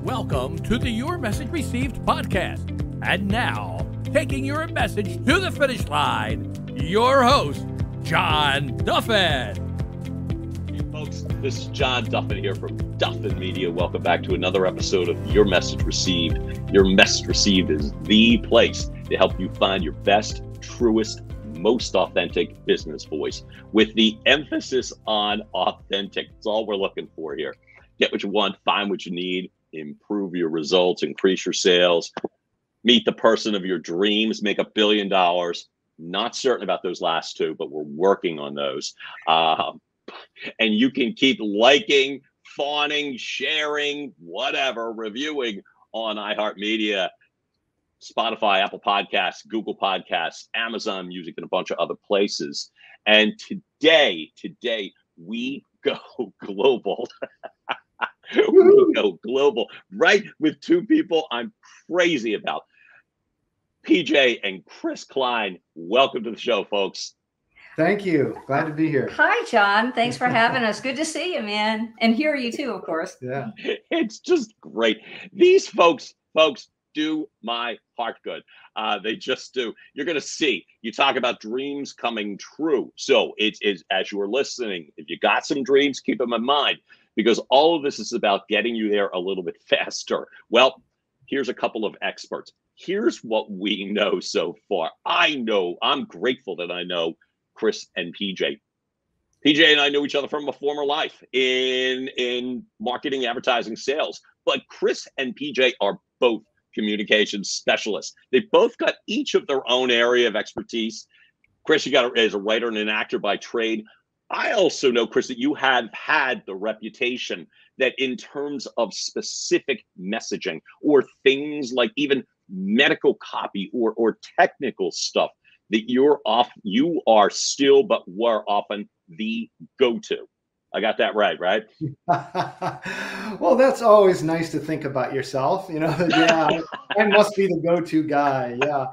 Welcome to the Your Message Received podcast. And now, taking your message to the finish line, your host, John Duffin. Hey folks, this is John Duffin here from Duffin Media. Welcome back to another episode of Your Message Received. Your Message Received is the place to help you find your best, truest, most authentic business voice with the emphasis on authentic. That's all we're looking for here. Get what you want, find what you need, improve your results, increase your sales, meet the person of your dreams, make $1 billion. Not certain about those last two, but we're working on those. And you can keep liking, fawning, sharing, whatever, reviewing on iHeartMedia, Spotify, Apple Podcasts, Google Podcasts, Amazon Music, and a bunch of other places. And today we go global. We go global, right? With two people I'm crazy about. PJ and Chris Cline. Welcome to the show, folks. Thank you. Glad to be here. Hi, John. Thanks for having us. Good to see you, man. And hear you too, of course. Yeah. It's just great. These folks do my heart good. They just do. You're going to see. You talk about dreams coming true. So it's as you're listening, if you got some dreams, keep them in mind, because all of this is about getting you there a little bit faster. Well, here's a couple of experts. Here's what we know so far. I'm grateful that I know Chris and PJ. PJ and I know each other from a former life in marketing, advertising, sales. But Chris and PJ are both communications specialists. They've both got each of their own area of expertise. Chris, you as a writer and an actor by trade. I also know, Chris, that you have had the reputation that in terms of specific messaging or things like even medical copy or technical stuff, that you are still, but were often the go-to. I got that right? Well, that's always nice to think about yourself. You know, yeah, I must be the go-to guy. Yeah.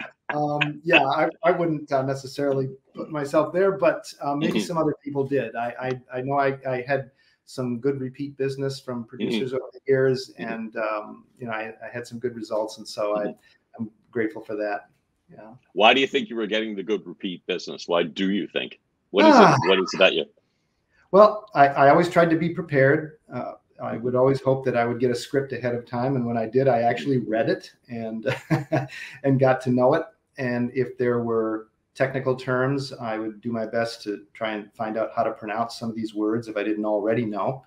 I wouldn't necessarily put myself there, but maybe some other people did. I know I had some good repeat business from producers over the years, and I had some good results, and so I'm grateful for that. Yeah. Why do you think you were getting the good repeat business? Why do you think? What is it? What is it about you? Well, I always tried to be prepared. I would always hope that I would get a script ahead of time, and when I did, I actually read it and and got to know it. And if there were technical terms, I would do my best to try and find out how to pronounce some of these words if I didn't already know,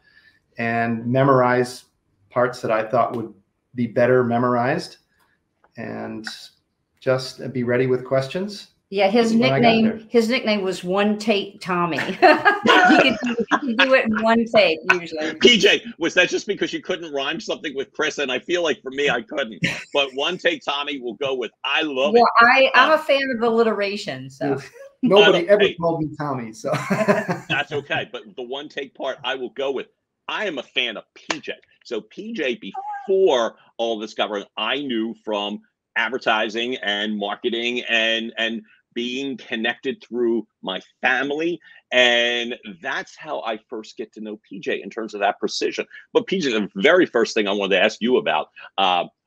and memorize parts that I thought would be better memorized, and just be ready with questions. Yeah, his nickname was One Take Tommy. he could do it in one take usually. PJ, was that just because you couldn't rhyme something with Chris? And I feel like for me, I couldn't. But One Take Tommy will go with I love it. Well, I'm a fan of alliteration, so. Nobody ever called me Tommy, so. That's okay. But the one take part I will go with. I am a fan of PJ. So PJ, before all this got running, I knew from advertising and marketing and being connected through my family. And that's how I first get to know PJ in terms of that precision. But PJ, the very first thing I wanted to ask you about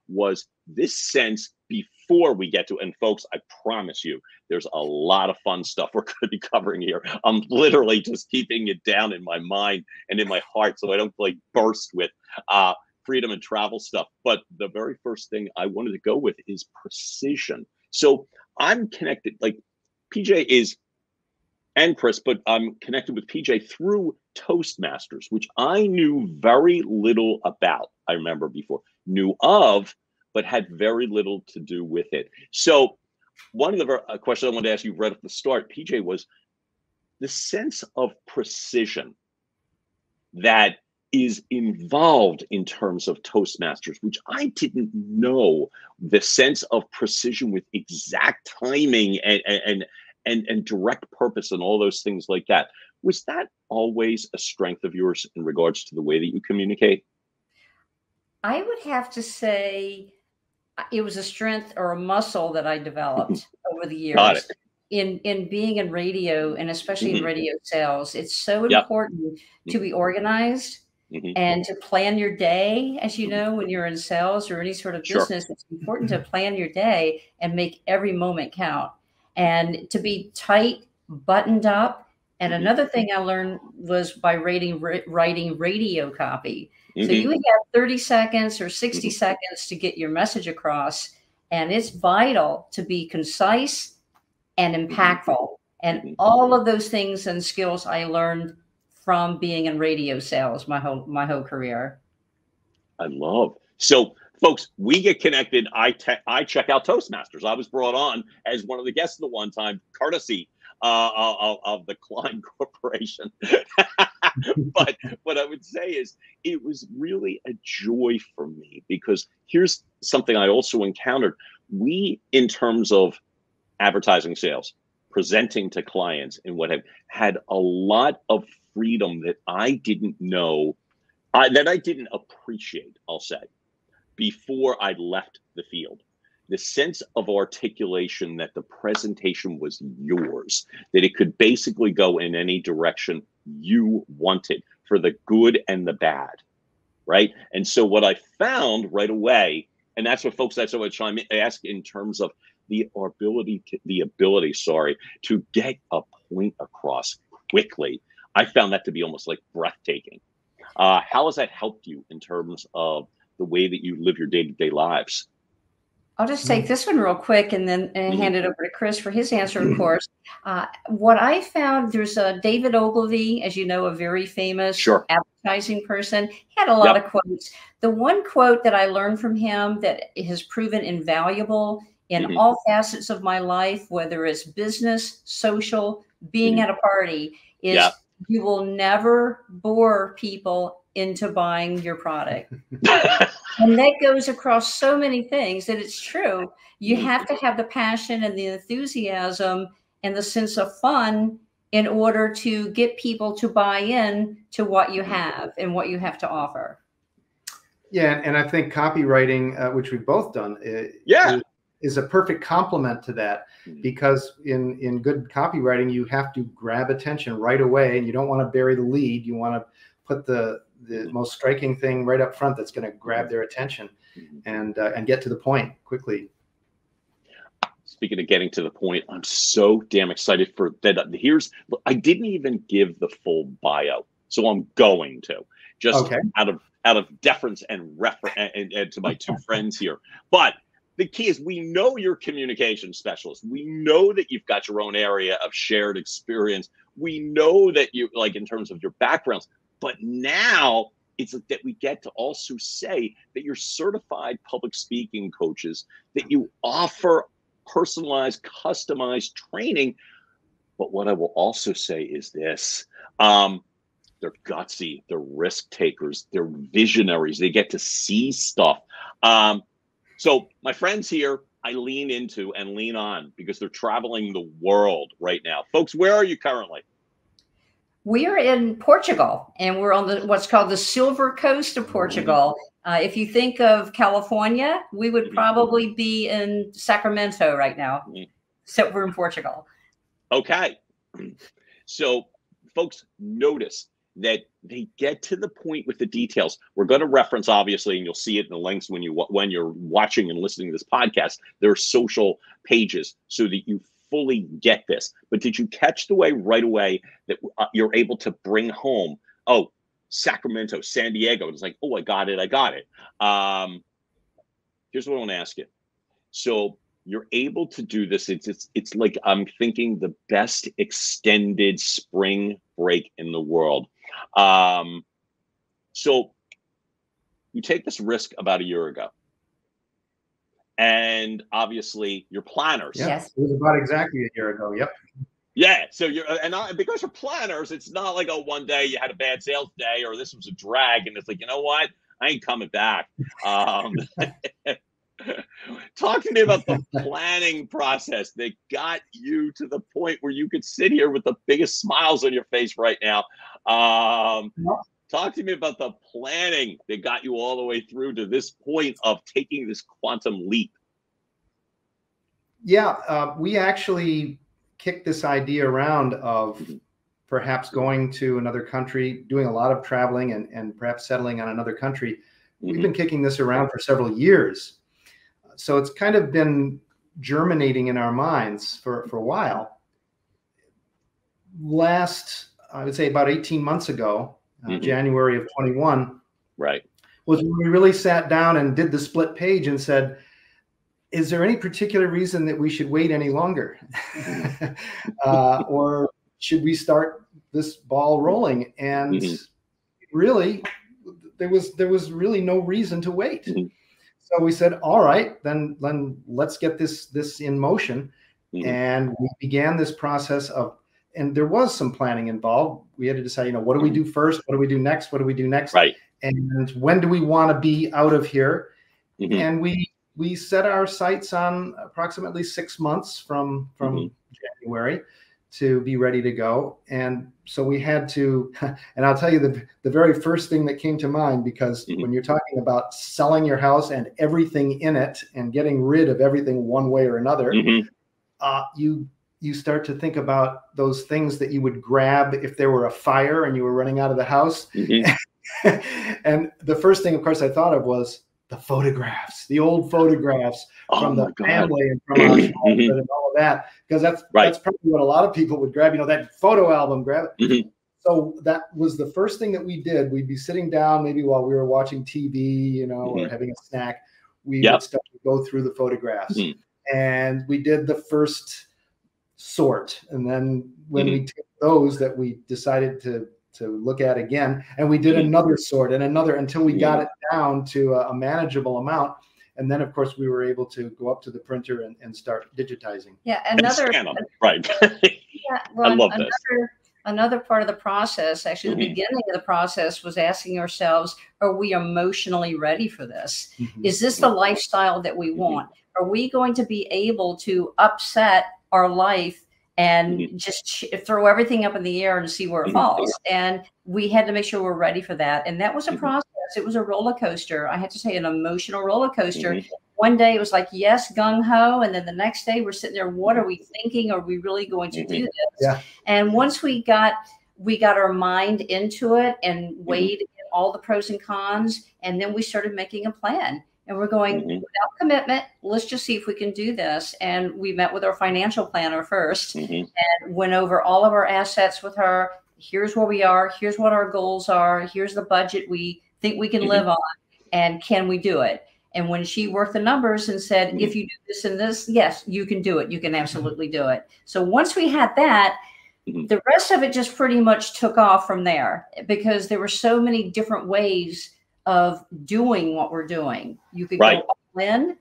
was this sense before we get to, and folks, I promise you, there's a lot of fun stuff we're going to be covering here. I'm literally just keeping it down in my mind and in my heart so I don't like burst with freedom and travel stuff. But the very first thing I wanted to go with is precision. So I'm connected, like PJ is, and Chris, but I'm connected with PJ through Toastmasters, which I knew very little about. I remember before, knew of, but had very little to do with it. So one of the questions I wanted to ask you right at the start, PJ, was the sense of precision that is involved in terms of Toastmasters, which I didn't know, the sense of precision with exact timing and direct purpose and all those things like that. Was that always a strength of yours in regards to the way that you communicate? I would have to say it was a strength or a muscle that I developed over the years. Got it. In being in radio, and especially in radio sales. It's so important to be organized and to plan your day. As you know, when you're in sales or any sort of business, it's important to plan your day and make every moment count, and to be tight, buttoned up. And another thing I learned was by writing radio copy. So you have 30 seconds or 60 seconds to get your message across, and it's vital to be concise and impactful. And all of those things and skills I learned from being in radio sales my whole career. I love. So, folks, we get connected. I check out Toastmasters. I was brought on as one of the guests the one time, courtesy of the Kline Corporation. But what I would say is it was really a joy for me, because here's something I also encountered. We, in terms of advertising sales, presenting to clients and what have, had a lot of freedom that I didn't know, that I didn't appreciate, I'll say, before I left the field. The sense of articulation, that the presentation was yours, that it could basically go in any direction you wanted, for the good and the bad, right? And so what I found right away, and that's what folks, that's what I ask in terms of the ability to get a point across quickly. I found that to be almost like breathtaking. How has that helped you in terms of the way that you live your day-to-day lives? I'll just take this one real quick and then hand it over to Chris for his answer, of course. What I found, there's David Ogilvy, as you know, a very famous advertising person. He had a lot of quotes. The one quote that I learned from him that has proven invaluable in all facets of my life, whether it's business, social, being at a party, is you will never bore people into buying your product. And that goes across so many things that it's true. You have to have the passion and the enthusiasm and the sense of fun in order to get people to buy in to what you have and what you have to offer. Yeah, and I think copywriting, which we've both done, is a perfect complement to that, because in good copywriting, you have to grab attention right away, and you don't want to bury the lead. You want to put the most striking thing right up front that's going to grab their attention and get to the point quickly. Speaking of getting to the point, I'm so damn excited for that. I didn't even give the full bio, so I'm going to, just out of deference and to my two friends here. But the key is, we know you're a communication specialist. We know that you've got your own area of shared experience. We know that you, like, in terms of your backgrounds, but now it's that we get to also say that you're certified public speaking coaches, that you offer personalized, customized training. But what I will also say is this, they're gutsy, they're risk takers, they're visionaries, they get to see stuff. So my friends here, I lean into and lean on because they're traveling the world right now. Folks, where are you currently? We are in Portugal, and we're on what's called the Silver Coast of Portugal. If you think of California, we would probably be in Sacramento right now. So we're in Portugal. Okay. So folks, notice that they get to the point with the details. We're going to reference, obviously, and you'll see it in the links when you're watching and listening to this podcast. There are social pages so that you fully get this. But did you catch the way right away that you're able to bring home, oh, Sacramento, San Diego? And it's like, oh, I got it. Here's what I want to ask you. So you're able to do this. It's like, I'm thinking the best extended spring break in the world. So you take this risk about a year ago, and obviously you're planners. Yes, it was about exactly a year ago. Yep. Yeah. So because you're planners, it's not like, oh, one day you had a bad sales day or this was a drag, and it's like, you know what? I ain't coming back. Talk to me about the planning process that got you to the point where you could sit here with the biggest smiles on your face right now. Talk to me about the planning that got you all the way through to this point of taking this quantum leap. Yeah, we actually kicked this idea around of perhaps going to another country, doing a lot of traveling and perhaps settling on another country. We've been kicking this around for several years. So it's kind of been germinating in our minds for a while. I would say about 18 months ago, January of 21, right, was when we really sat down and did the split page and said, is there any particular reason that we should wait any longer? Or should we start this ball rolling? And really, there was really no reason to wait. So we said, all right, then let's get this in motion. And we began this process and there was some planning involved. We had to decide, what do we do first? What do we do next? What do we do next? Right. And when do we want to be out of here? And we set our sights on approximately 6 months from January to be ready to go. And so we had to, and I'll tell you the very first thing that came to mind, because when you're talking about selling your house and everything in it and getting rid of everything one way or another, you start to think about those things that you would grab if there were a fire and you were running out of the house. And the first thing, of course, I thought of was the photographs, the old photographs from the family and from our childhood and all of that, because that's probably what a lot of people would grab, that photo album, grab it. So that was the first thing that we did. We'd be sitting down maybe while we were watching TV, or having a snack. We would start to go through the photographs. And we did the first sort. And then when we took those that we decided to look at again, and we did another sort and another until we got it down to a manageable amount. And then, of course, we were able to go up to the printer and start digitizing. Yeah, another right. Yeah, well, I love this. Another part of the process, actually, the beginning of the process was asking ourselves, are we emotionally ready for this? Is this the lifestyle that we want? Are we going to be able to upset our life and just throw everything up in the air and see where it falls? And we had to make sure we're ready for that. And that was a process. It was a roller coaster. I had to say, an emotional roller coaster. One day it was like, yes, gung ho. And then the next day we're sitting there, what are we thinking? Are we really going to do this? Yeah. And once we got our mind into it and weighed all the pros and cons, and then we started making a plan. And we're going, without commitment, let's just see if we can do this. And we met with our financial planner first and went over all of our assets with her. Here's where we are. Here's what our goals are. Here's the budget we think we can live on. And can we do it? And when she worked the numbers and said, if you do this and this, yes, you can do it. You can absolutely do it. So once we had that, the rest of it just pretty much took off from there, because there were so many different ways of doing what we're doing. You could go all in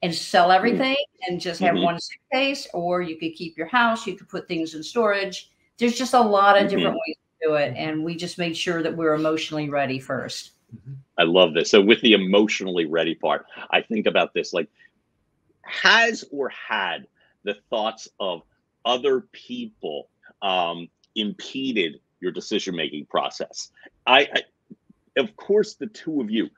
and sell everything and just have one suitcase, or you could keep your house. You could put things in storage. There's just a lot of different ways to do it. And we just made sure that we're emotionally ready first. I love this. So with the emotionally ready part, I think about this, like, has or had the thoughts of other people impeded your decision-making process? Of course, the two of you,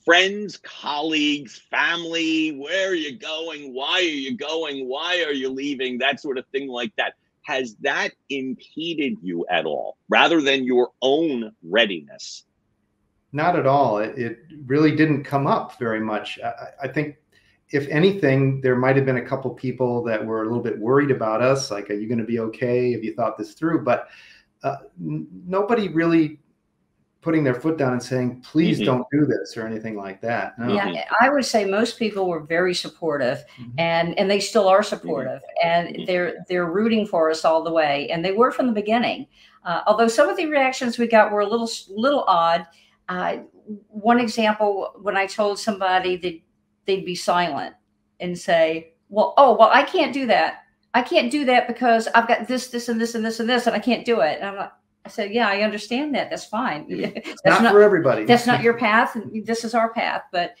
friends, colleagues, family, where are you going? Why are you going? Why are you leaving? That sort of thing like that. Has that impeded you at all, rather than your own readiness? Not at all. It really didn't come up very much. I think, if anything, there might have been a couple people that were a little bit worried about us, like, are you going to be okay? Have you thought this through? But nobody really putting their foot down and saying, please don't do this or anything like that. No. Yeah, I would say most people were very supportive, and they still are supportive, and they're rooting for us all the way. And they were from the beginning. Although some of the reactions we got were a little odd. One example, when I told somebody that they'd be silent and say, well, I can't do that. I can't do that because I've got this, and this, and this, and this, and I can't do it. And I said, yeah, I understand that. That's fine. That's not for everybody. That's not your path. This is our path, but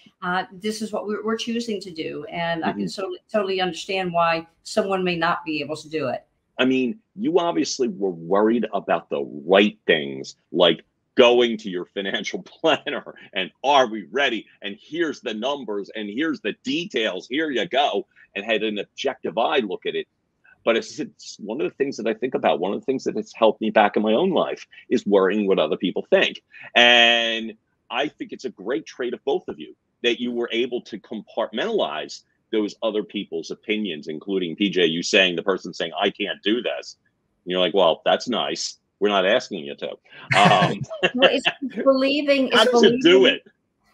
this is what we're choosing to do. And I can totally understand why someone may not be able to do it. I mean, you obviously were worried about the right things, like going to your financial planner and, are we ready? And here's the numbers and here's the details. Here you go. And had an objective eye look at it. but it's one of the things that I think about. One of the things that has helped me back in my own life is worrying what other people think. And I think it's a great trait of both of you that you were able to compartmentalize those other people's opinions, including PJ, you saying, the person saying, I can't do this. And you're like, well, that's nice. We're not asking you to. Well, it's believing. How does it do it?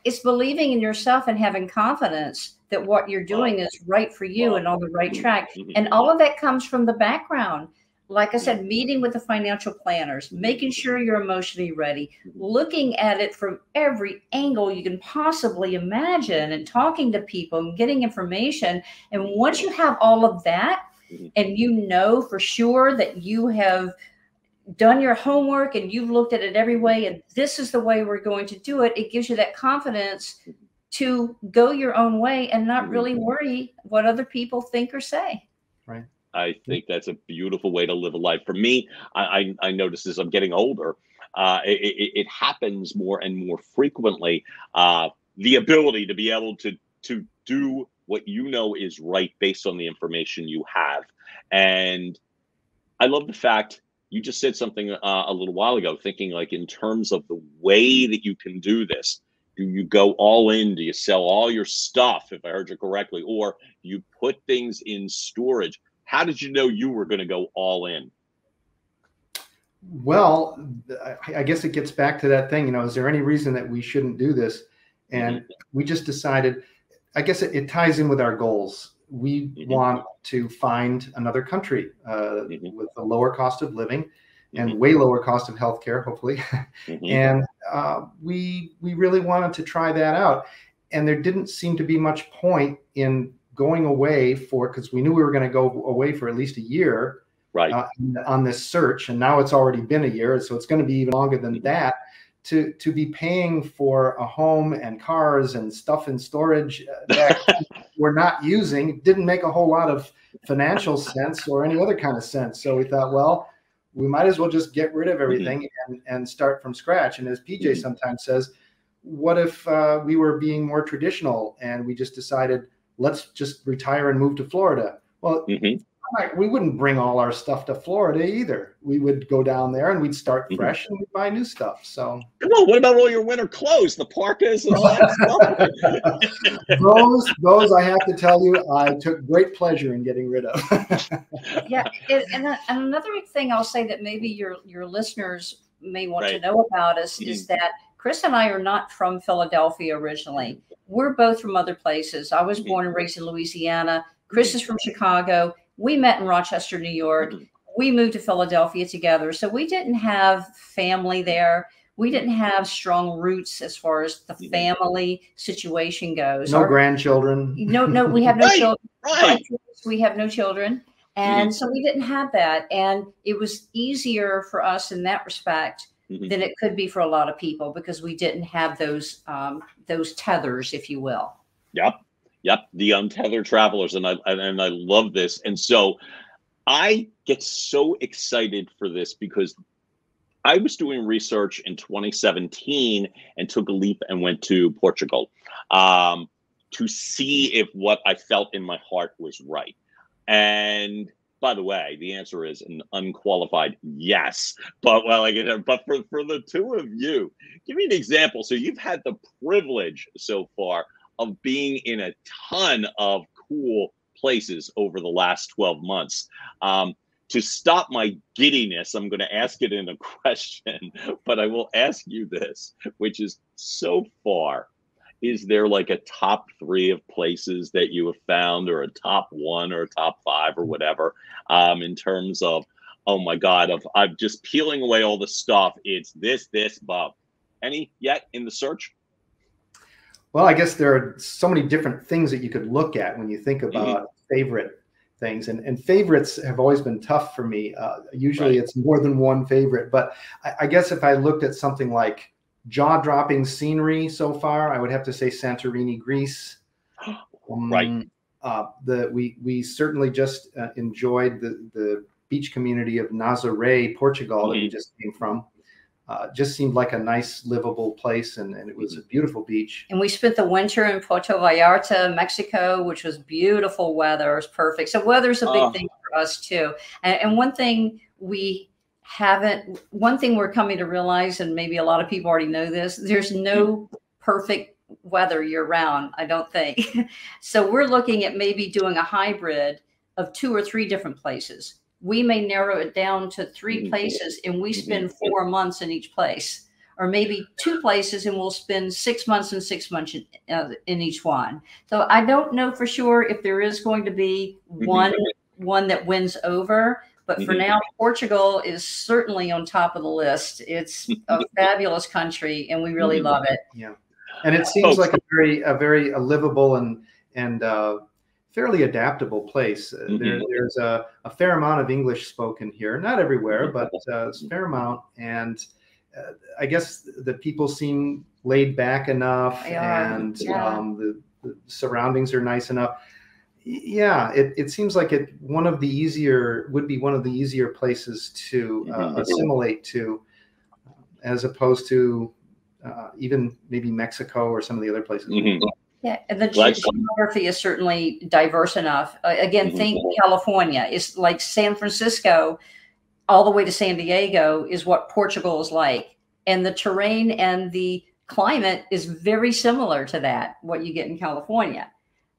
It's believing in yourself and having confidence that what you're doing is right for you and on the right track. And all of that comes from the background. Like I said, meeting with the financial planners, making sure you're emotionally ready, looking at it from every angle you can possibly imagine, and talking to people and getting information. And once you have all of that, and you know for sure that you have done your homework and you've looked at it every way, and this is the way we're going to do it, it gives you that confidence to go your own way and not really worry what other people think or say. Right. I think that's a beautiful way to live a life. For me, I notice as I'm getting older, it happens more and more frequently. The ability to be able to do what you know is right based on the information you have. And I love the fact you just said something a little while ago, thinking like in terms of the way that you can do this. Do you go all in? Do you sell all your stuff, if I heard you correctly, or do you put things in storage? How did you know you were going to go all in? Well, I guess it gets back to that thing, is there any reason that we shouldn't do this? And we just decided, I guess it ties in with our goals. We want to find another country with a lower cost of living and way lower cost of healthcare, hopefully. And we really wanted to try that out. And there didn't seem to be much point in going away because we knew we were going to go away for at least a year on this search. And now it's already been a year. So it's going to be even longer than that to be paying for a home and cars and stuff in storage that we're not using. It didn't make a whole lot of financial sense or any other kind of sense. So we thought, well, we might as well just get rid of everything and start from scratch. And as PJ sometimes says, what if we were being more traditional and we just decided, let's just retire and move to Florida? Well, we wouldn't bring all our stuff to Florida either. We would go down there and we'd start fresh and we'd buy new stuff. So, come on, what about all your winter clothes, the parkas and all that stuff? Those I have to tell you, I took great pleasure in getting rid of. Yeah, and another thing I'll say that maybe your listeners may want to know about us is that Chris and I are not from Philadelphia originally. We're both from other places. I was born and raised in Louisiana. Chris is from Chicago. We met in Rochester, New York. We moved to Philadelphia together. So we didn't have family there. We didn't have strong roots as far as the family situation goes. No grandchildren. No, we have no children. We have no children. And so we didn't have that. And it was easier for us in that respect than it could be for a lot of people because we didn't have those tethers, if you will. Yep. The untethered travelers. And I love this. And so I get so excited for this because I was doing research in 2017 and took a leap and went to Portugal to see if what I felt in my heart was right. And by the way, the answer is an unqualified yes. But for the two of you, give me an example. So you've had the privilege so far of being in a ton of cool places over the last 12 months. To stop my giddiness, I'm going to ask it in a question, but I will ask you this, which is so far, is there like a top 3 of places that you have found, or a top 1 or a top 5 or whatever, in terms of, oh my God, I'm just peeling away all the stuff. It's this, Bob. Any yet in the search? Well, I guess there are so many different things that you could look at when you think about favorite things, and favorites have always been tough for me. Usually it's more than one favorite, but I guess if I looked at something like jaw-dropping scenery so far, I would have to say Santorini, Greece. We certainly just enjoyed the beach community of Nazaré, Portugal, that we just came from. Just seemed like a nice, livable place, and it was a beautiful beach. And we spent the winter in Puerto Vallarta, Mexico, which was beautiful weather. It was perfect. So weather's a big thing for us too. And one thing we're coming to realize, and maybe a lot of people already know this, there's no perfect weather year round, I don't think. So we're looking at maybe doing a hybrid of 2 or 3 different places. We may narrow it down to 3 places and we spend 4 months in each place, or maybe 2 places and we'll spend 6 months and 6 months in each one. So I don't know for sure if there is going to be one that wins over, but for now, Portugal is certainly on top of the list. It's a fabulous country and we really love it. Yeah. And it seems like a very livable and fairly adaptable place. There's a fair amount of English spoken here, not everywhere, but a fair amount. And I guess the people seem laid back enough, and the surroundings are nice enough. Yeah, it seems like would be one of the easier places to assimilate to, as opposed to even maybe Mexico or some of the other places. Yeah, and the geography is certainly diverse enough. Again, think California. It's like San Francisco all the way to San Diego is what Portugal is like. And the terrain and the climate is very similar to that, what you get in California.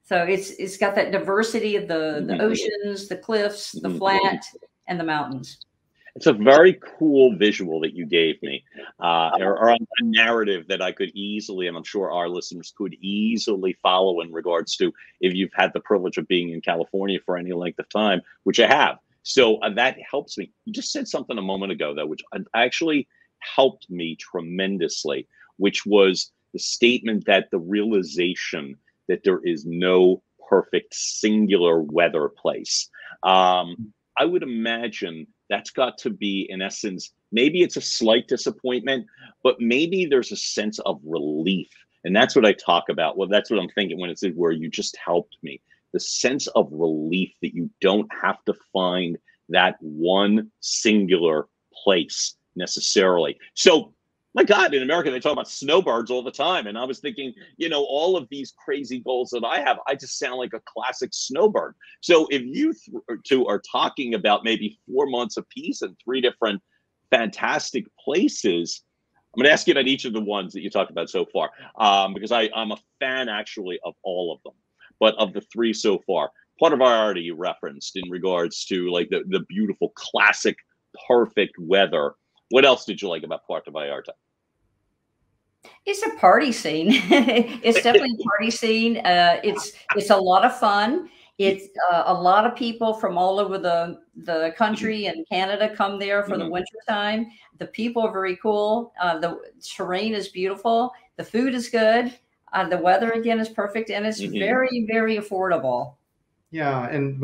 So it's got that diversity of the oceans, the cliffs, the flat, and the mountains. It's a very cool visual that you gave me, or a narrative that I could easily, and I'm sure our listeners could easily follow in regards to if you've had the privilege of being in California for any length of time, which I have. So that helps me. You just said something a moment ago, though, which actually helped me tremendously, which was the statement that the realization that there is no perfect singular weather place. I would imagine that's got to be, in essence, maybe it's a slight disappointment, but maybe there's a sense of relief. And that's what I talk about. Well, that's what I'm thinking when it said where you just helped me. The sense of relief that you don't have to find that one singular place necessarily. So, my God, in America, they talk about snowbirds all the time. And I was thinking, all of these crazy goals that I have, I just sound like a classic snowbird. So if you two are talking about maybe 4 months apiece and 3 different fantastic places, I'm going to ask you about each of the ones that you talked about so far, because I'm a fan actually of all of them. But of the 3 so far, Puerto Vallarta you referenced in regards to like the beautiful, classic, perfect weather. What else did you like about Puerto Vallarta? It's a party scene. It's definitely a party scene. It's a lot of fun. It's a lot of people from all over the country and Canada come there for the winter time. The people are very cool. The terrain is beautiful. The food is good. The weather again is perfect, and it's very, very affordable. Yeah, and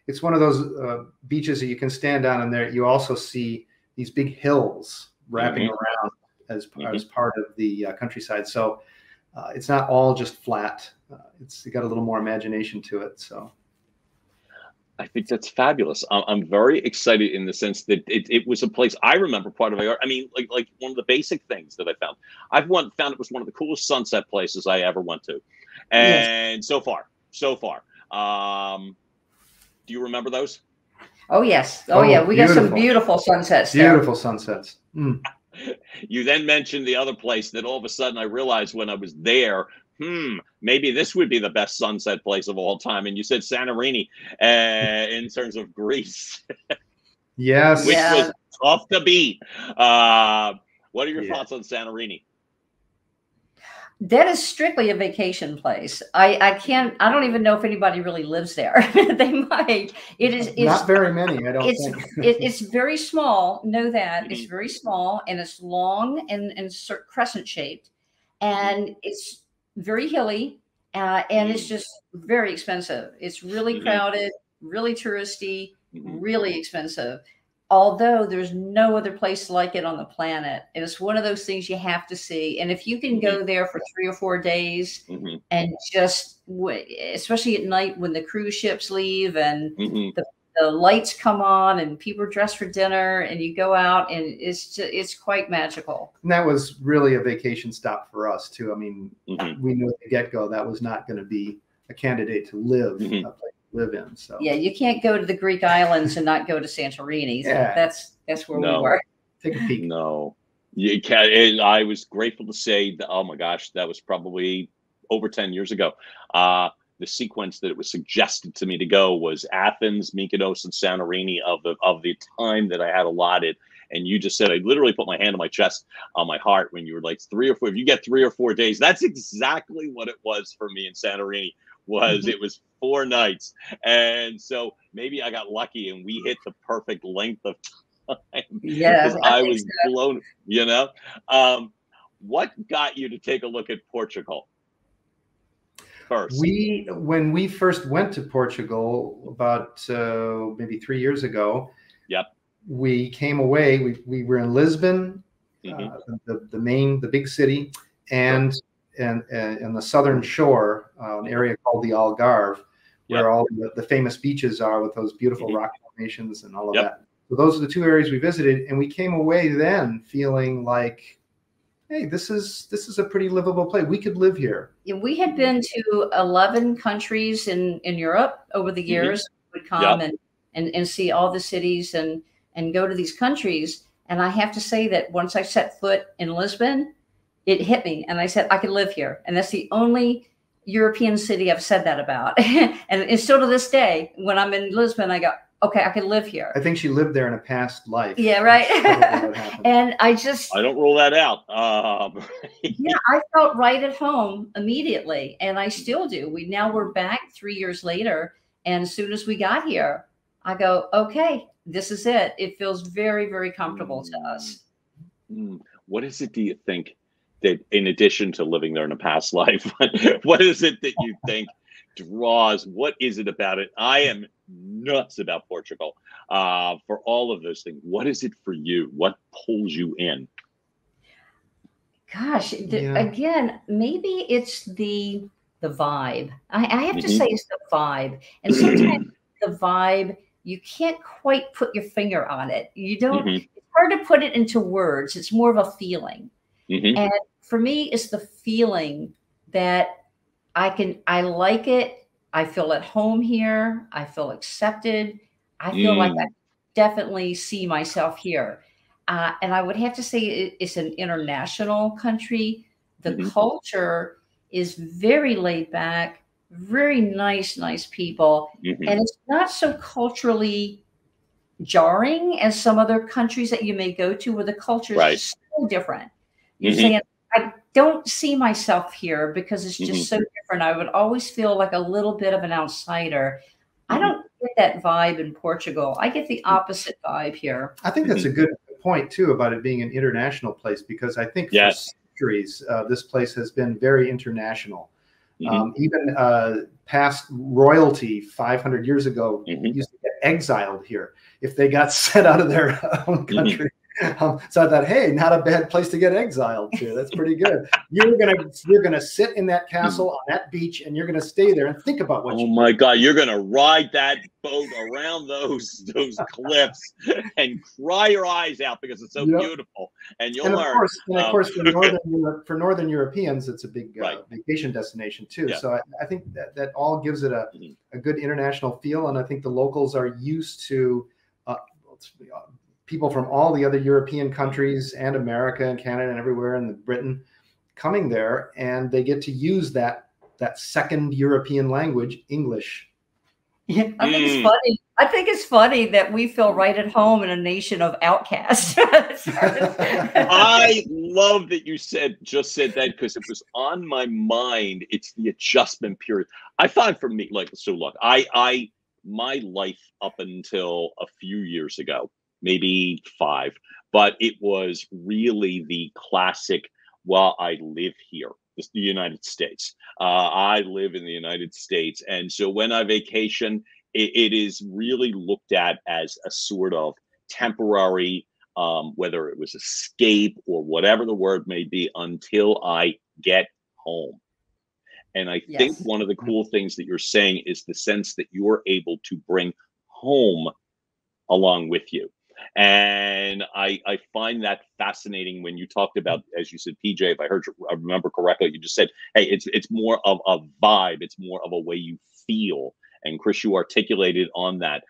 it's one of those beaches that you can stand down in there. You also see these big hills wrapping around as part of the countryside. So it's not all just flat. It's got a little more imagination to it. So I think that's fabulous. I'm very excited in the sense that it was a place I remember Puerto Vallarta. I mean, like one of the basic things that I found. Found it was one of the coolest sunset places I ever went to. And so far. Do you remember those? Oh, yes. Oh, yeah. We got some beautiful sunsets there. Beautiful sunsets. You then mentioned the other place that all of a sudden I realized when I was there, maybe this would be the best sunset place of all time. And you said Santorini in terms of Greece. Yes. Which was tough to beat. What are your thoughts on Santorini? That is strictly a vacation place. I don't even know if anybody really lives there. They might. It's not very many, I don't think. It's very small. Know that. It's very small, and it's long and crescent shaped, and it's very hilly, and it's just very expensive. It's really crowded, really touristy, really expensive. Although there's no other place like it on the planet. And it's one of those things you have to see. And if you can go there for 3 or 4 days and just, especially at night when the cruise ships leave and the lights come on and people are dressed for dinner and you go out, and it's quite magical. And that was really a vacation stop for us too. I mean, we knew at the get-go that was not going to be a candidate to live live in. So yeah, you can't go to the Greek islands and not go to Santorini. Yeah. That's where we were. Take a peek. No, you can't. I was grateful to say that, oh my gosh, that was probably over 10 years ago. The sequence that it was suggested to me to go was Athens, Mykonos, and Santorini of the time that I had allotted. And you just said, I literally put my hand on my chest, on my heart, when you were like 3 or 4. If you get 3 or 4 days, that's exactly what it was for me in Santorini. It was 4 nights, and so maybe I got lucky and we hit the perfect length of time. Yeah, because I was blown. You know, what got you to take a look at Portugal first? When we first went to Portugal about maybe 3 years ago. Yep. We came away. We were in Lisbon, the big city, and the southern shore, an area called the Algarve, where all the famous beaches are with those beautiful rock formations and all of that. So those are the 2 areas we visited, and we came away then feeling like, hey, this is a pretty livable place. We could live here. Yeah, we had been to 11 countries in Europe over the years. We'd come and see all the cities and go to these countries. And I have to say that once I set foot in Lisbon, it hit me. And I said, I could live here. And that's the only European city I've said that about. And still to this day, when I'm in Lisbon, I go, okay, I could live here. I think she lived there in a past life. Yeah, right. And I don't rule that out. Yeah, I felt right at home immediately. And I still do. We're back 3 years later. And as soon as we got here, I go, okay, this is it. It feels very, very comfortable to us. What is it, do you think, that in addition to living there in a past life, what is it that you think draws? What is it about it? I am nuts about Portugal for all of those things. What is it for you? What pulls you in? Gosh, again, maybe it's the vibe. I have to say it's the vibe. And sometimes the vibe, you can't quite put your finger on it. You don't, it's hard to put it into words. It's more of a feeling. And for me, it's the feeling that I like it. I feel at home here. I feel accepted. I feel like I definitely see myself here. And I would have to say it's an international country. The culture is very laid back, very nice people. And it's not so culturally jarring as some other countries that you may go to where the culture is so different. You're saying, I don't see myself here because it's just so different. I would always feel like a little bit of an outsider. I don't get that vibe in Portugal. I get the opposite vibe here. I think that's a good point too about it being an international place, because I think for centuries this place has been very international. Even past royalty 500 years ago used to get exiled here if they got sent out of their own country. So I thought, hey, not a bad place to get exiled to. That's pretty good. You're gonna sit in that castle on that beach, and you're gonna stay there and think about what. Oh my God, you're gonna ride that boat around those cliffs and cry your eyes out because it's so beautiful, and you'll learn. Of course, for Northern Europeans, it's a big vacation destination too. So I think that all gives it a good international feel, and I think the locals are used to. People from all the other European countries and America and Canada and everywhere in Britain coming there, and they get to use that second European language, English. Yeah, I think it's funny. I think it's funny that we feel right at home in a nation of outcasts. I love that you just said that, because it was on my mind. It's the adjustment period. I find for me, look, my life up until a few years ago, maybe 5, but it was really the classic, well, I live here. It's the United States. I live in the United States. And so when I vacation, it is really looked at as a sort of temporary, whether it was escape or whatever the word may be, until I get home. And I think one of the cool things that you're saying is the sense that you're able to bring home along with you. And I find that fascinating when you talked about, as you said, PJ, if I remember correctly, you just said, hey, it's more of a vibe. It's more of a way you feel. And Chris, you articulated on that.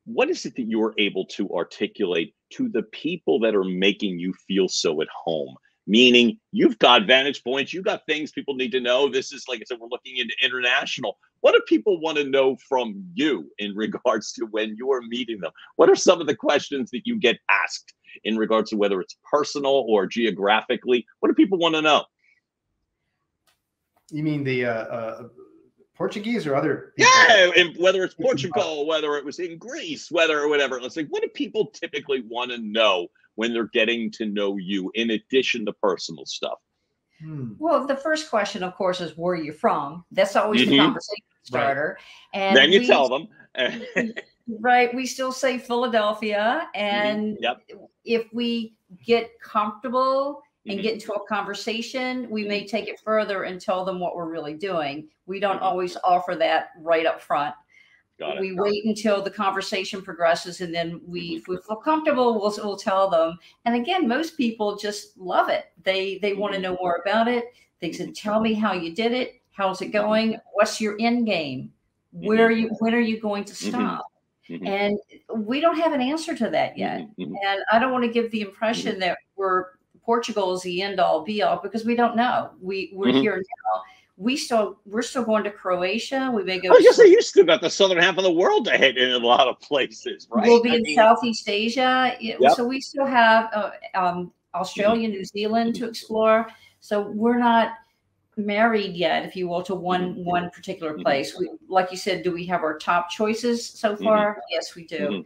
What is it that you're able to articulate to the people that are making you feel so at home? Meaning you've got vantage points, you've got things people need to know. This is, like I said, we're looking into international. What do people want to know from you in regards to when you're meeting them? What are some of the questions that you get asked in regards to whether it's personal or geographically? What do people want to know? You mean the Portuguese or other people? Yeah, and whether it's Portugal, whether it was in Greece, whether or whatever. Let's say, what do people typically want to know when they're getting to know you in addition to personal stuff? Well, the first question, of course, is where are you from? That's always the conversation starter. Right. And then you tell them. Right. We still say Philadelphia. And if we get comfortable and get into a conversation, we may take it further and tell them what we're really doing. We don't always offer that right up front. We wait until the conversation progresses, and then if we feel comfortable, we'll tell them. And again, most people just love it. They want to know more about it. They said, tell me how you did it. How's it going? What's your end game? When are you going to stop? And we don't have an answer to that yet. And I don't want to give the impression that Portugal is the end all be all, because we don't know. We're here now. We're still going to Croatia. We may go. I guess you still got the southern half of the world to hit in a lot of places, right? We'll be in Southeast Asia, so we still have Australia, New Zealand to explore. So we're not married yet, if you will, to one particular place. We, like you said, do we have our top choices so far? Yes, we do.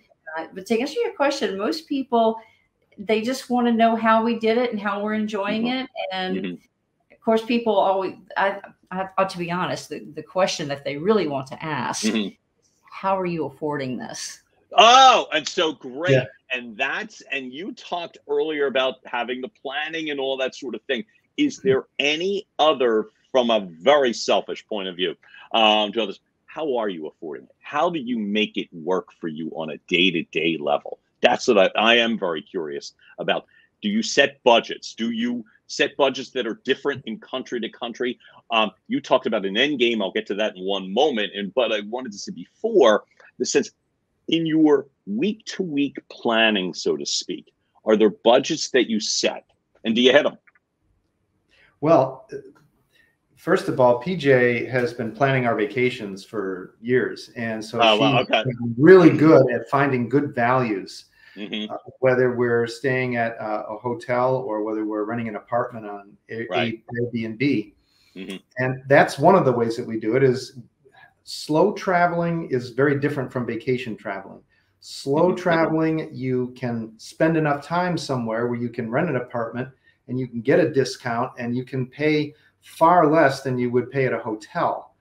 But to answer your question, most people, they just want to know how we did it and how we're enjoying it. And of course, people always, to be honest, the question that they really want to ask, how are you affording this? Oh, and so great. Yeah. And you talked earlier about having the planning and all that sort of thing. Is there any other, from a very selfish point of view, to others, how are you affording it? How do you make it work for you on a day-to-day level? That's what I am very curious about. Do you set budgets? Do you set budgets that are different in country to country? You talked about an end game. I'll get to that in one moment. But I wanted to say before, the sense in your week-to-week planning, so to speak, are there budgets that you set? And do you hit them? Well, first of all, PJ has been planning our vacations for years. And so she's really good at finding good values. Whether we're staying at a hotel or whether we're renting an apartment on Airbnb. And that's one of the ways that we do it. Is slow traveling is very different from vacation traveling. Slow traveling, you can spend enough time somewhere where you can rent an apartment and you can get a discount and you can pay far less than you would pay at a hotel.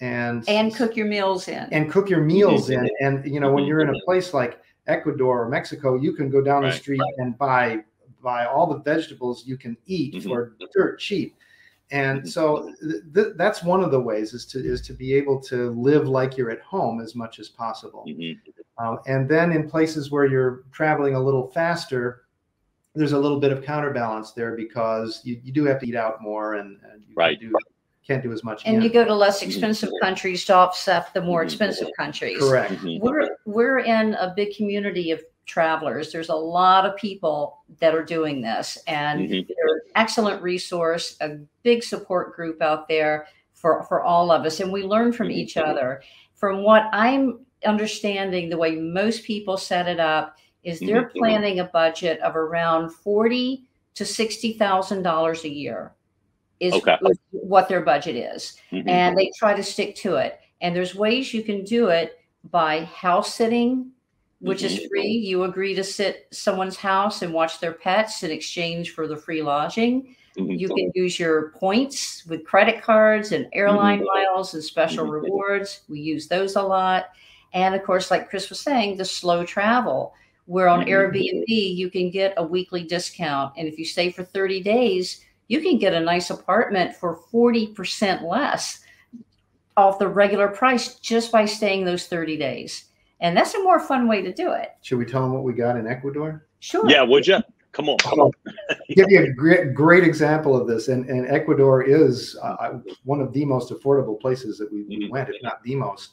And cook your meals in. And cook your meals in. And, you know, when you're in a place like Ecuador or Mexico, you can go down the street and buy all the vegetables you can eat for dirt cheap. And so that's one of the ways is to be able to live like you're at home as much as possible. And then in places where you're traveling a little faster, there's a little bit of counterbalance there because you do have to eat out more and you can't do as much. And you go to less expensive countries to offset the more expensive countries. Correct. We're in a big community of travelers. There's a lot of people that are doing this, and they're an excellent resource, a big support group out there for all of us. And we learn from each other. From what I'm understanding, the way most people set it up is they're planning a budget of around $40,000 to $60,000 a year. Is what their budget is. And they try to stick to it. And there's ways you can do it by house sitting, which is free. You agree to sit someone's house and watch their pets in exchange for the free lodging. You can use your points with credit cards and airline miles and special rewards. We use those a lot. And of course, like Chris was saying, the slow travel, where on Airbnb, you can get a weekly discount. And if you stay for 30 days, you can get a nice apartment for 40% less off the regular price just by staying those 30 days. And that's a more fun way to do it. Should we tell them what we got in Ecuador? Sure. Yeah, would you? Come on. I'll give you a great example of this. And Ecuador is one of the most affordable places that we went, if not the most.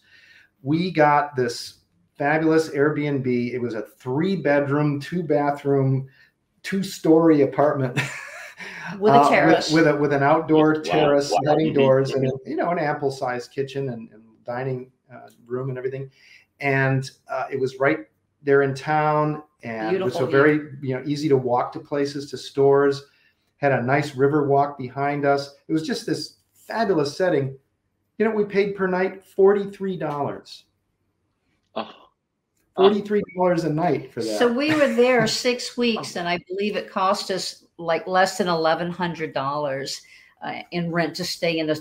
We got this fabulous Airbnb. It was a 3-bedroom, 2-bathroom, 2-story apartment with a terrace, with an outdoor terrace, sliding doors, and an ample-sized kitchen and dining room and everything. And it was right there in town, and so very easy to walk to places, to stores. Had a nice river walk behind us. It was just this fabulous setting. We paid per night $43. $43 a night for that. So we were there 6 weeks, and I believe it cost us like less than $1,100 in rent to stay in a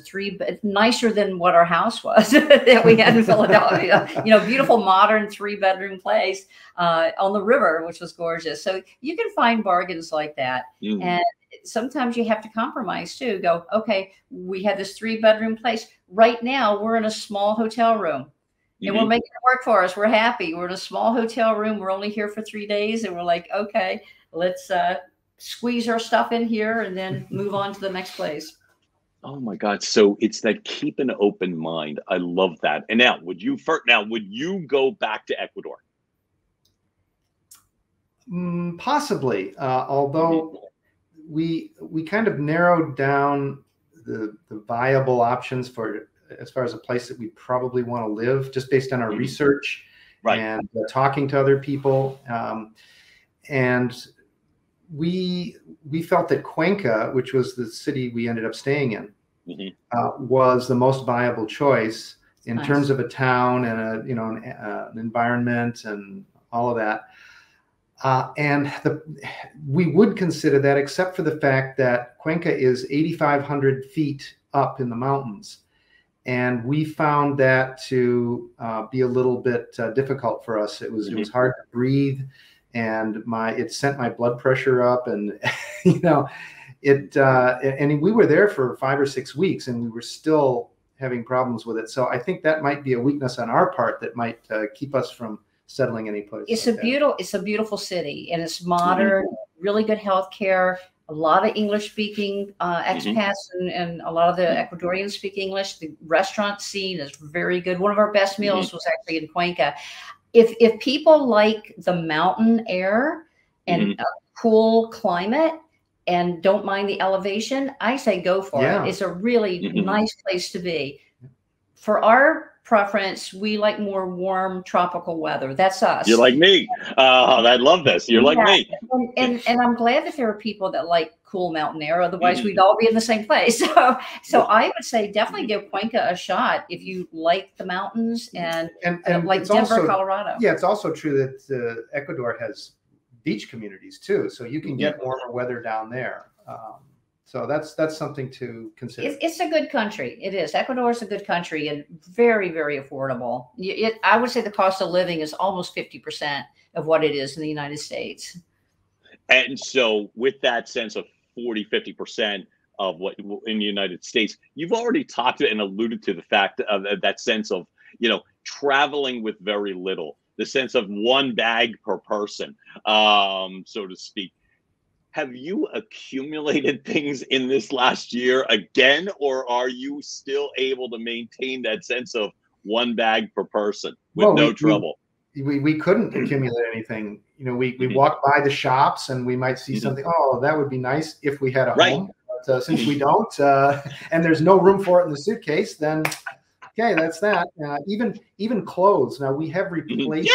nicer than what our house was that we had in Philadelphia. Beautiful modern 3-bedroom place on the river, which was gorgeous. So you can find bargains like that, and sometimes you have to compromise too. Go, okay, we had this 3-bedroom place. Right now, we're in a small hotel room. And we're making it work for us. We're happy. We're in a small hotel room. We're only here for 3 days. And we're like, okay, let's squeeze our stuff in here and then move on to the next place. Oh my God. So it's that keep an open mind. I love that. And now would you go back to Ecuador? Possibly. Although we kind of narrowed down the viable options for as far as a place that we probably want to live, just based on our research and talking to other people. And we felt that Cuenca, which was the city we ended up staying in, was the most viable choice in terms of a town and an environment and all of that. And we would consider that, except for the fact that Cuenca is 8,500 feet up in the mountains. And we found that to be a little bit difficult for us. It was hard to breathe, and it sent my blood pressure up, and and we were there for 5 or 6 weeks, and we were still having problems with it. So I think that might be a weakness on our part that might keep us from settling any place. It's a beautiful city, and it's modern, really good health care. A lot of English-speaking expats and a lot of the Ecuadorians speak English. The restaurant scene is very good. One of our best meals was actually in Cuenca. If people like the mountain air and a cool climate and don't mind the elevation, I say go for it. It's a really nice place to be. For our preference, we like more warm tropical weather. That's us. You're like me. I love this. You're like me. And I'm glad that there are people that like cool mountain air. Otherwise, we'd all be in the same place. So I would say definitely give Cuenca a shot if you like the mountains and like Denver, Colorado. Yeah, it's also true that Ecuador has beach communities too, so you can get warmer weather down there. So that's something to consider. It's a good country. It is. Ecuador is a good country and very, very affordable. I would say the cost of living is almost 50% of what it is in the United States. And so with that sense of 40-50% of what in the United States, you've already talked and alluded to the fact of that sense of, traveling with very little, the sense of one bag per person, so to speak. Have you accumulated things in this last year again, or are you still able to maintain that sense of one bag per person with no trouble? We couldn't accumulate anything. We walk by the shops and we might see something. Oh, that would be nice if we had a home. But since we don't, and there's no room for it in the suitcase, then okay, that's that. Even clothes. Now we have replaced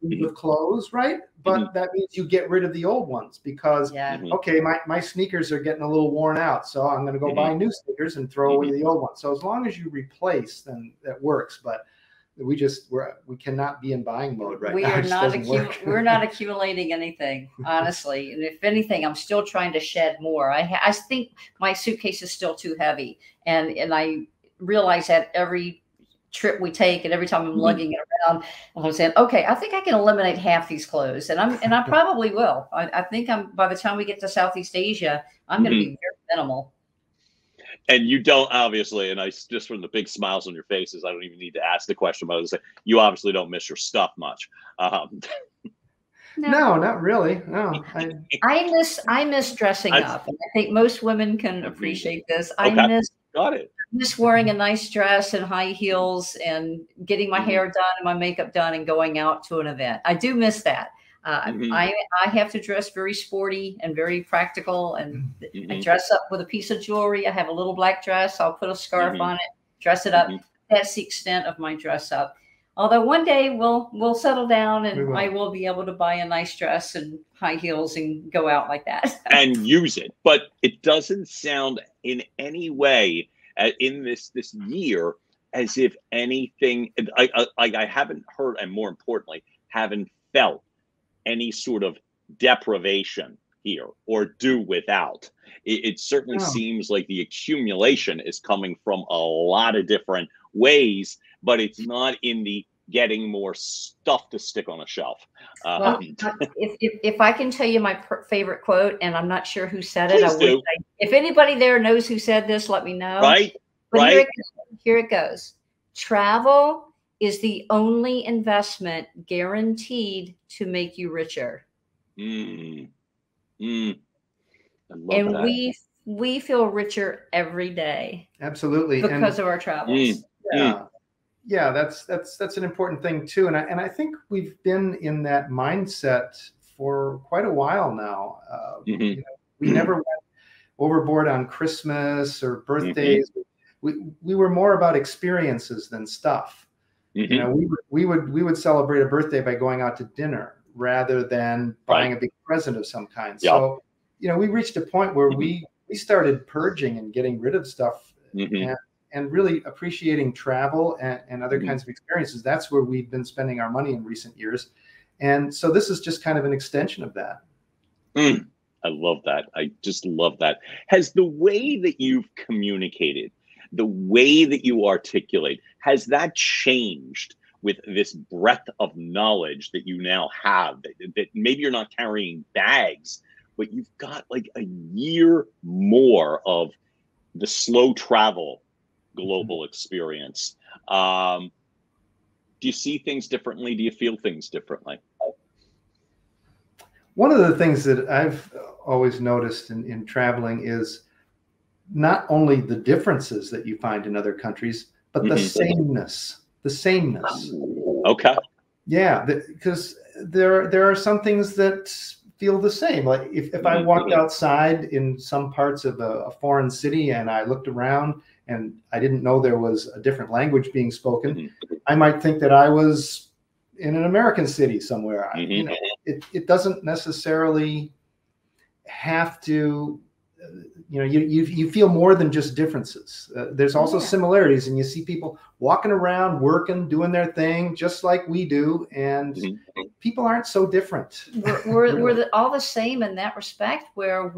with clothes, right? But that means you get rid of the old ones because okay, my sneakers are getting a little worn out, so I'm going to go buy new sneakers and throw away the old ones. So as long as you replace, then that works. But we cannot be in buying mode right now. We're not accumulating anything, honestly. And if anything, I'm still trying to shed more. I think my suitcase is still too heavy, and I realize that every trip we take and every time I'm lugging it around, I'm saying, okay, I think I can eliminate half these clothes, and I probably will. I think by the time we get to Southeast Asia, I'm going to be very minimal. And you don't, obviously, and I just from the big smiles on your faces, I don't even need to ask the question, but I was saying, you obviously don't miss your stuff much. No, not really. No, I miss dressing up. And I think most women can appreciate this. I Got it. miss wearing a nice dress and high heels and getting my hair done and my makeup done and going out to an event. I do miss that. I have to dress very sporty and very practical, and I dress up with a piece of jewelry. I have a little black dress. I'll put a scarf on it, dress it up. That's the extent of my dress up. Although one day we'll settle down and I will be able to buy a nice dress and high heels and go out like that and use it. But it doesn't sound in any way in this year as if anything. I haven't heard, and more importantly, haven't felt any sort of deprivation here or do without. It certainly seems like the accumulation is coming from a lot of different ways, but it's not in the getting more stuff to stick on a shelf. Well, if I can tell you my favorite quote, and I'm not sure who said it, I would say, if anybody there knows who said this, let me know. Right. But here it goes. Travel is the only investment guaranteed to make you richer. I love that. We feel richer every day. Absolutely. Because of our travels. Yeah, that's an important thing too. And I think we've been in that mindset for quite a while now. You know, we never went overboard on Christmas or birthdays. We were more about experiences than stuff. You know, we would celebrate a birthday by going out to dinner rather than buying a big present of some kind. So, you know, we reached a point where we started purging and getting rid of stuff and really appreciating travel and other kinds of experiences. That's where we've been spending our money in recent years. And so this is just kind of an extension of that. I love that. I just love that. Has the way that you've communicated, the way that you articulate, has that changed with this breadth of knowledge that you now have? That maybe you're not carrying bags, but you've got like a year more of the slow travel global experience. Do you see things differently? Do you feel things differently? One of the things that I've always noticed in traveling is not only the differences that you find in other countries, but the sameness. The sameness. Okay. Yeah, because there are some things that feel the same. Like if I walked outside in some parts of a foreign city and I looked around and I didn't know there was a different language being spoken, I might think that I was in an American city somewhere. You know, it doesn't necessarily have to. You know, you feel more than just differences. There's also similarities, and you see people walking around, working, doing their thing, just like we do, and people aren't so different. We're all the same in that respect, where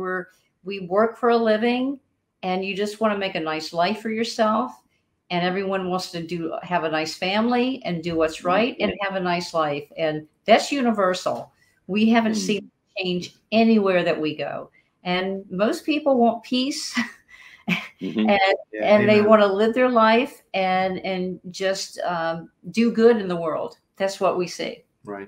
we work for a living, and you just want to make a nice life for yourself, and everyone wants to have a nice family and do what's right and have a nice life, and that's universal. We haven't seen change anywhere that we go. And most people want peace and they want to live their life and just do good in the world. That's what we see. Right.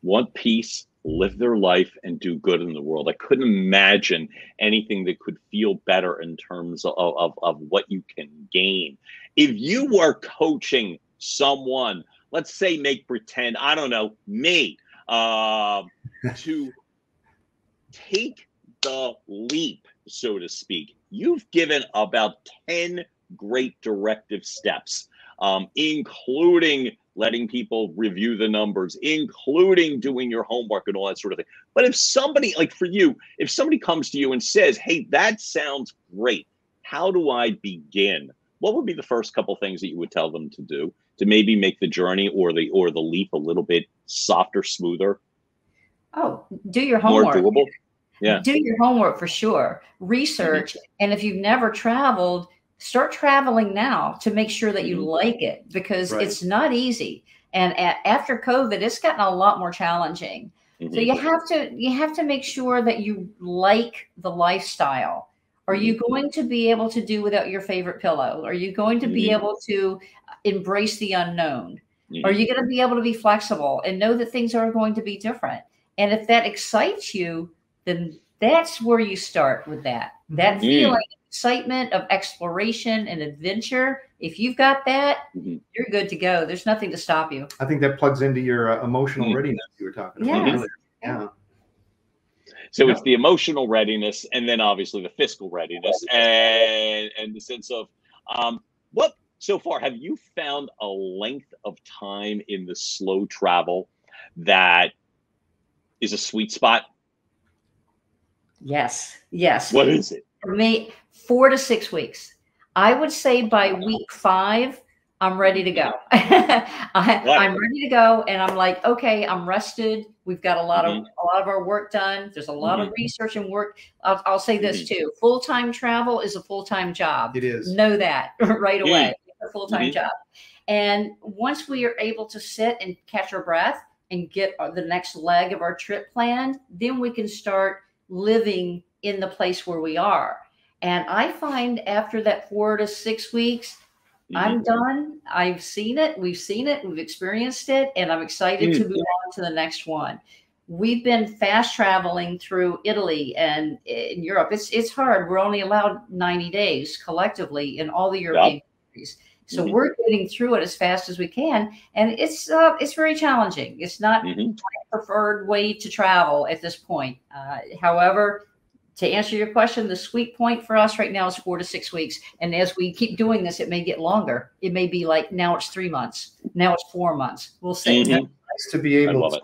Want peace, live their life, and do good in the world. I couldn't imagine anything that could feel better in terms of what you can gain. If you were coaching someone, let's say make pretend, I don't know, me, to take the leap, so to speak. You've given about 10 great directive steps, including letting people review the numbers, including doing your homework and all that sort of thing. But if somebody, like for you, if somebody comes to you and says, hey, that sounds great, how do I begin? What would be the first couple things that you would tell them to do to maybe make the journey or the leap a little bit softer, smoother? Oh, do your homework. More doable? Yeah. Do your homework for sure. Research. And if you've never traveled, start traveling now to make sure that you like it, because it's not easy. And after COVID, it's gotten a lot more challenging. So you have to make sure that you like the lifestyle. Are you going to be able to do without your favorite pillow? Are you going to be able to embrace the unknown? Are you going to be able to be flexible and know that things are going to be different? And if that excites you, then that's where you start with that. That feeling, excitement of exploration and adventure. If you've got that, you're good to go. There's nothing to stop you. I think that plugs into your emotional readiness you were talking about earlier. Yeah. So it's the emotional readiness, and then obviously the fiscal readiness, and the sense of what so far have you found a length of time in the slow travel that is a sweet spot? Yes. Yes. What is it? For me, 4 to 6 weeks. I would say by week 5, I'm ready to go. I'm ready to go, and I'm like, okay, I'm rested. We've got a lot of our work done. There's a lot of research and work. I'll say this too: full-time travel is a full-time job. It is. Know that right away. It's a full-time job. And once we are able to sit and catch our breath and get the next leg of our trip planned, then we can start living in the place where we are. And I find after that 4 to 6 weeks, I'm done. I've seen it. We've seen it. We've experienced it. And I'm excited to move on to the next one. We've been fast traveling through Italy and in Europe. It's hard. We're only allowed 90 days collectively in all the European countries. So we're getting through it as fast as we can. And it's very challenging. It's not my preferred way to travel at this point. However, to answer your question, the sweet point for us right now is 4 to 6 weeks. And as we keep doing this, it may get longer. It may be like now it's 3 months. Now it's 4 months. We'll see. It's nice to be able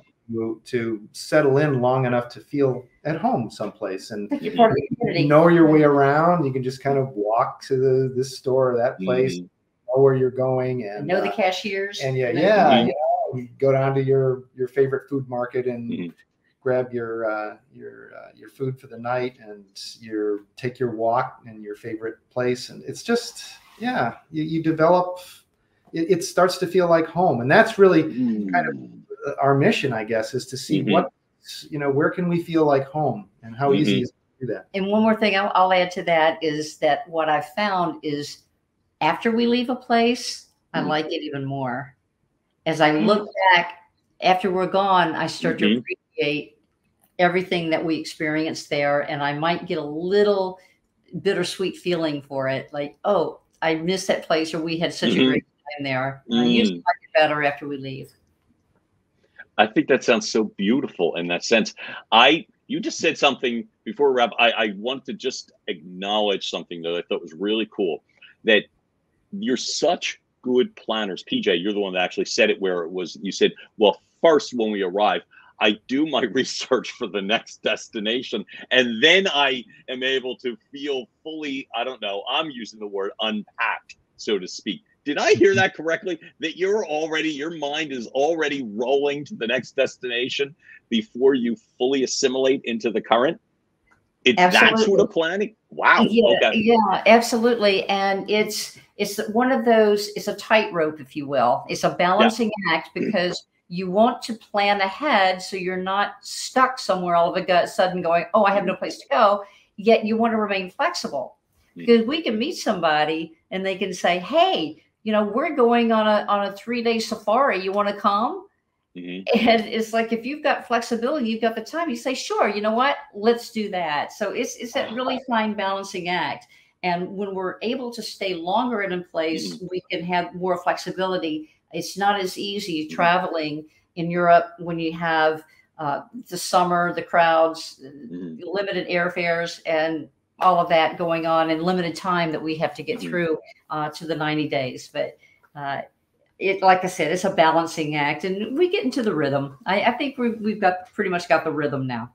to settle in long enough to feel at home someplace and know your way around. You can just kind of walk to this store or that place, know where you're going, and know the cashiers. And you go down to your favorite food market and grab your food for the night, and take your walk in your favorite place. And it's just, you develop, it starts to feel like home. And that's really kind of our mission, I guess, is to see where can we feel like home, and how easy is it to do that. And one more thing I'll add to that is that what I've found is after we leave a place, I like it even more. As I look back after we're gone, I start to appreciate everything that we experienced there. And I might get a little bittersweet feeling for it. Like, oh, I missed that place, or we had such a great time there. I usually like it better after we leave. I think that sounds so beautiful in that sense. You just said something before we wrap. I want to just acknowledge something that I thought was really cool, that you're such good planners. PJ, you're the one that actually said it, where it was, you said, well, first when we arrive, I do my research for the next destination, and then I am able to feel fully, I don't know, I'm using the word unpacked, so to speak. Did I hear that correctly? That your mind is already rolling to the next destination before you fully assimilate into the current? It's that sort of planning? Wow. Yeah, absolutely. And it's one of those, it's a tightrope, if you will. It's a balancing act, because you want to plan ahead so you're not stuck somewhere all of a sudden going, oh, I have no place to go. Yet you want to remain flexible, because we can meet somebody and they can say, hey, we're going on a 3-day safari. You want to come? And it's like, if you've got flexibility, you've got the time, you say, sure, you know what, let's do that. So it's that really fine balancing act. And when we're able to stay longer in a place, we can have more flexibility. It's not as easy traveling in Europe when you have the summer, the crowds, limited airfares, and all of that going on, and limited time that we have to get through to the 90 days. But like I said, it's a balancing act, and we get into the rhythm. I think we've pretty much got the rhythm now.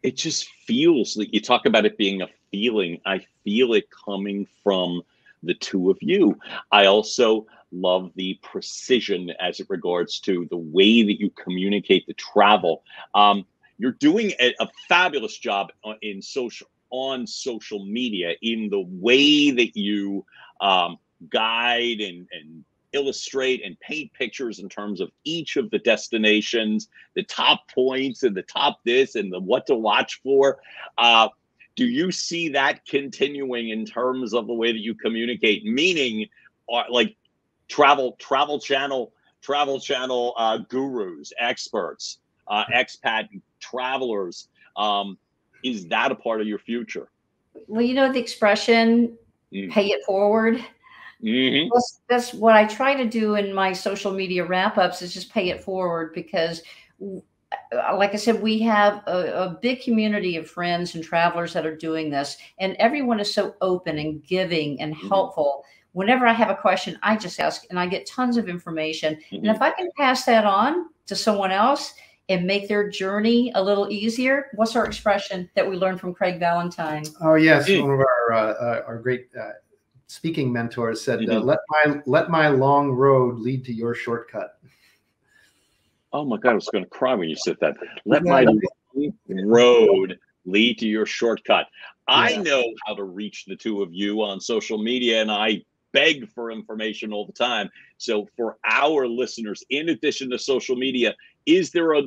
It just feels like, you talk about it being a feeling. I feel it coming from the two of you. I also love the precision as it regards to the way that you communicate the travel. You're doing a fabulous job on social media in the way that you guide and illustrate and paint pictures in terms of each of the destinations, the top points and the top this and the what to watch for. Do you see that continuing in terms of the way that you communicate? Meaning, like Travel Channel Travel Channel gurus, experts, expat travelers. Is that a part of your future? Well, you know the expression, pay it forward. Mm-hmm. That's what I try to do in my social media wrap-ups, is just pay it forward, because like I said, we have a big community of friends and travelers that are doing this, and everyone is so open and giving and helpful. Whenever I have a question, I just ask, and I get tons of information. And if I can pass that on to someone else and make their journey a little easier, what's our expression that we learned from Craig Valentine? Oh yes, one of our great speaking mentors said, "Let my long road lead to your shortcut." Oh my God, I was going to cry when you said that. Let my road lead to your shortcut. I know how to reach the two of you on social media, and I beg for information all the time. So for our listeners, in addition to social media, is there a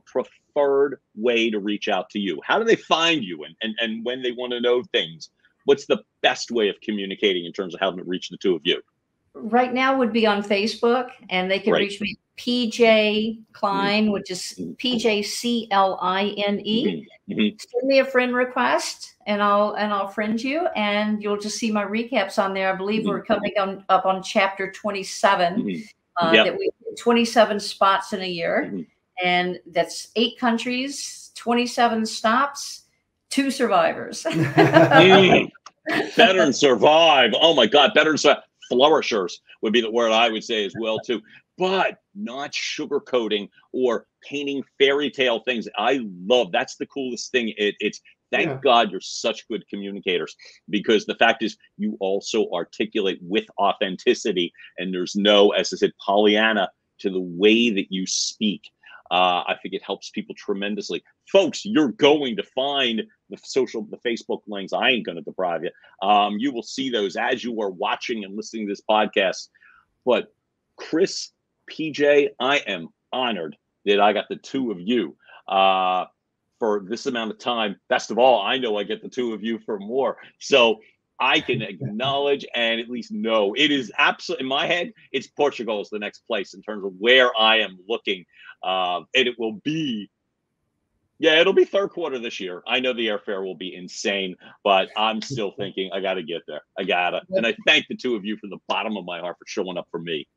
preferred way to reach out to you? How do they find you? And when they want to know things, what's the best way of communicating in terms of how to reach the two of you? Right now would be on Facebook, and they can reach me, PJ Cline, which is PJ Cline. Send me a friend request, and I'll friend you, and you'll just see my recaps on there. I believe we're coming up on chapter 27. That we 27 spots in a year, and that's 8 countries, 27 stops, 2 survivors. Better and survive. Oh my God, better and survive. Flourishers would be the word I would say as well too, but not sugarcoating or painting fairy tale things. I love, that's the coolest thing. It's thank God you're such good communicators, because the fact is you also articulate with authenticity, and there's no, as I said, Pollyanna to the way that you speak. I think it helps people tremendously. Folks, you're going to find the Facebook links. I ain't going to deprive you. You will see those as you are watching and listening to this podcast. But Chris, PJ, I am honored that I got the two of you for this amount of time. Best of all, I know I get the two of you for more. So I can acknowledge and at least know it is absolutely, in my head, it's Portugal is the next place in terms of where I am looking. And it will be, it'll be third quarter this year. I know the airfare will be insane, but I'm still thinking I got to get there. I got to. And I thank the two of you from the bottom of my heart for showing up for me.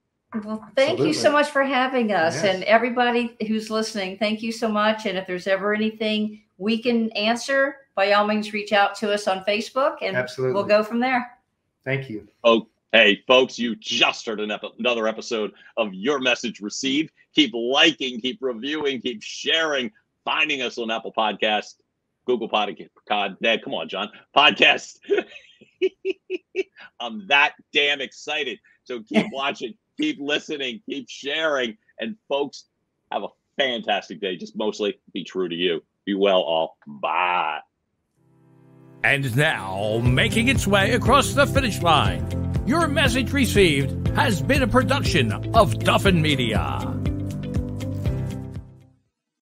Well, thank you so much for having us. And everybody who's listening, thank you so much. And if there's ever anything we can answer, by all means, reach out to us on Facebook, and we'll go from there. Thank you. Oh, hey, folks, you just heard another episode of Your Message Received. Keep liking, keep reviewing, keep sharing, finding us on Apple Podcasts, Google Podcast. Come on, John. Podcast. I'm that damn excited. So keep watching, keep listening, keep sharing. And folks, have a fantastic day. Just mostly be true to you. Be well, all. Bye. And now, making its way across the finish line, Your Message Received has been a production of Duffin Media.